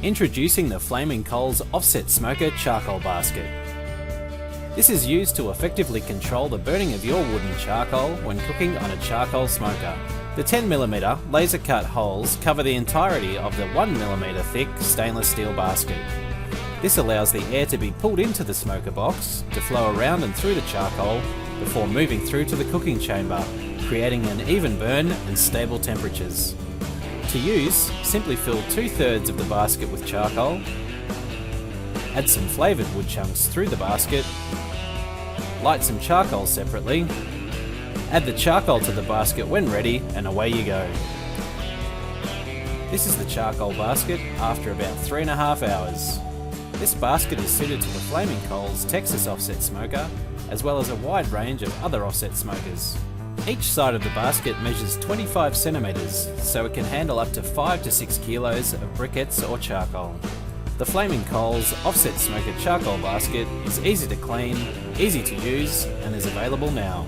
Introducing the Flaming Coals Offset Smoker Charcoal Basket. This is used to effectively control the burning of your wooden charcoal when cooking on a charcoal smoker. The 10mm laser cut holes cover the entirety of the 1mm thick stainless steel basket. This allows the air to be pulled into the smoker box to flow around and through the charcoal before moving through to the cooking chamber, creating an even burn and stable temperatures. To use, simply fill 2/3 of the basket with charcoal, add some flavoured wood chunks through the basket, light some charcoal separately, add the charcoal to the basket when ready, and away you go. This is the charcoal basket after about 3.5 hours. This basket is suited to the Flaming Coals Texas offset smoker, as well as a wide range of other offset smokers. Each side of the basket measures 25 centimetres, so it can handle up to 5 to 6 kilos of briquettes or charcoal. The Flaming Coals Offset Smoker Charcoal Basket is easy to clean, easy to use, and is available now.